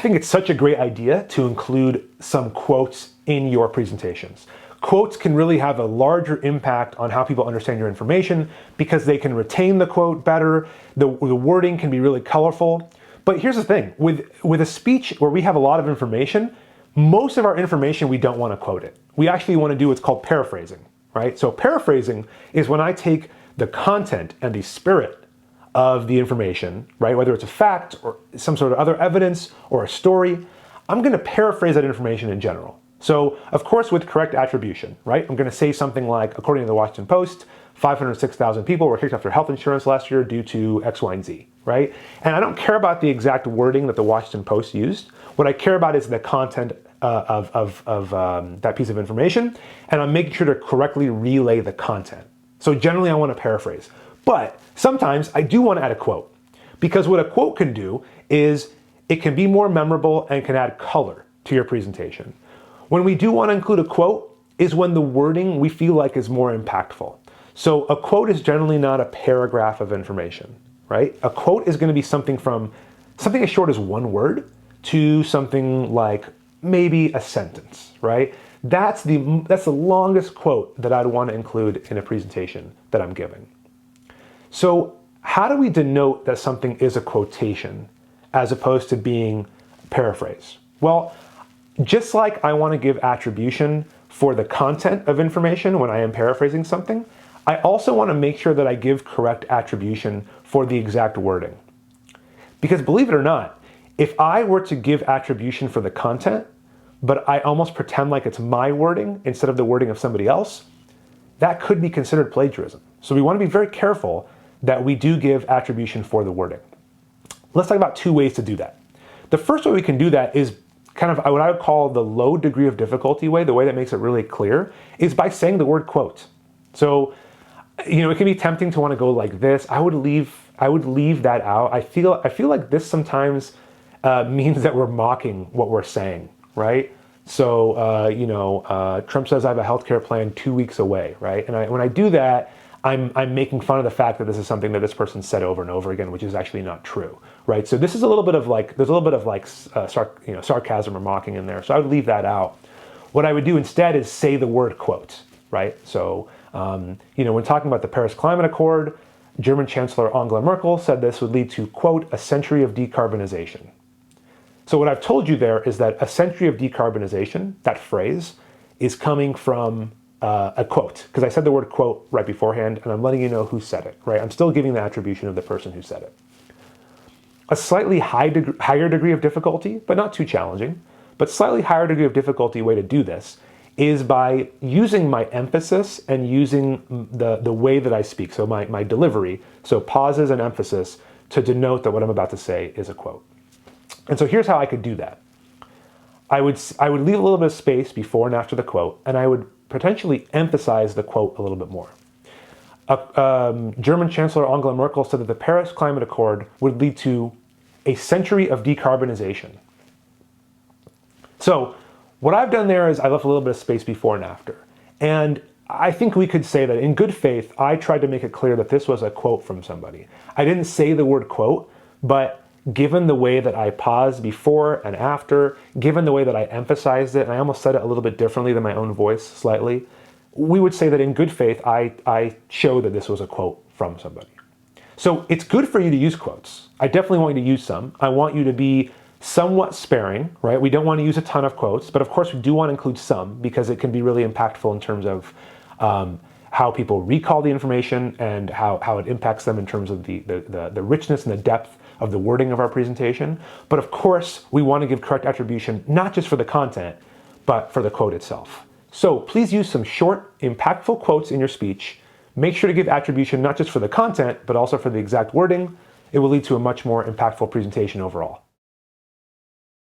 think it's such a great idea to include some quotes in your presentations. Quotes can really have a larger impact on how people understand your information because they can retain the quote better. The wording can be really colorful. But here's the thing, with a speech where we have a lot of information, most of our information, we don't want to quote it. We actually want to do what's called paraphrasing, right? So paraphrasing is when I take the content and the spirit of the information, right? Whether it's a fact or some sort of other evidence or a story, I'm going to paraphrase that information in general. So of course with correct attribution, right? I'm going to say something like, according to the Washington Post, 506,000 people were kicked off their health insurance last year due to X, Y, and Z, right? And I don't care about the exact wording that the Washington Post used. What I care about is the content of that piece of information, and I'm making sure to correctly relay the content. So generally I want to paraphrase. But sometimes I do want to add a quote, because what a quote can do is it can be more memorable and can add color to your presentation. When we do want to include a quote is when the wording we feel like is more impactful. So a quote is generally not a paragraph of information, right? A quote is going to be something as short as one word to something like maybe a sentence, right? That's the longest quote that I'd want to include in a presentation that I'm giving. So how do we denote that something is a quotation as opposed to being paraphrase? Well, just like I want to give attribution for the content of information when I am paraphrasing something, I also want to make sure that I give correct attribution for the exact wording. Because believe it or not, if I were to give attribution for the content, but I almost pretend like it's my wording instead of the wording of somebody else, that could be considered plagiarism. So we want to be very careful that we do give attribution for the wording. Let's talk about two ways to do that. The first way we can do that is kind of what I would call the low degree of difficulty way, the way that makes it really clear, is by saying the word quote. So, it can be tempting to want to go like this. I would leave that out. I feel like this sometimes means that we're mocking what we're saying, right? So, Trump says I have a healthcare plan 2 weeks away, right? And when I do that, I'm making fun of the fact that this is something that this person said over and over again, which is actually not true, right? So this is there's a little bit of sarcasm or mocking in there. So I would leave that out. What I would do instead is say the word quote, right? So, when talking about the Paris Climate Accord, German Chancellor Angela Merkel said this would lead to, quote, a century of decarbonization. So what I've told you there is that a century of decarbonization, that phrase, is coming from a quote, because I said the word quote right beforehand, and I'm letting you know who said it, right? I'm still giving the attribution of the person who said it. A slightly higher degree of difficulty, but not too challenging, but slightly higher degree of difficulty way to do this is by using my emphasis and using the way that I speak, so my delivery, so pauses and emphasis to denote that what I'm about to say is a quote. And so here's how I could do that. I would leave a little bit of space before and after the quote, and I would potentially emphasize the quote a little bit more. German Chancellor Angela Merkel said that the Paris Climate Accord would lead to a century of decarbonization. So what I've done there is I left a little bit of space before and after. And I think we could say that in good faith, I tried to make it clear that this was a quote from somebody. I didn't say the word quote, but given the way that I paused before and after, given the way that I emphasized it, and I almost said it a little bit differently than my own voice slightly, we would say that in good faith, I showed that this was a quote from somebody. So it's good for you to use quotes. I definitely want you to use some. I want you to be somewhat sparing, right? We don't want to use a ton of quotes, but of course we do want to include some because it can be really impactful in terms of how people recall the information and how it impacts them in terms of the richness and the depth of the wording of our presentation. But of course, we want to give correct attribution, not just for the content, but for the quote itself. So please use some short, impactful quotes in your speech. Make sure to give attribution not just for the content, but also for the exact wording. It will lead to a much more impactful presentation overall.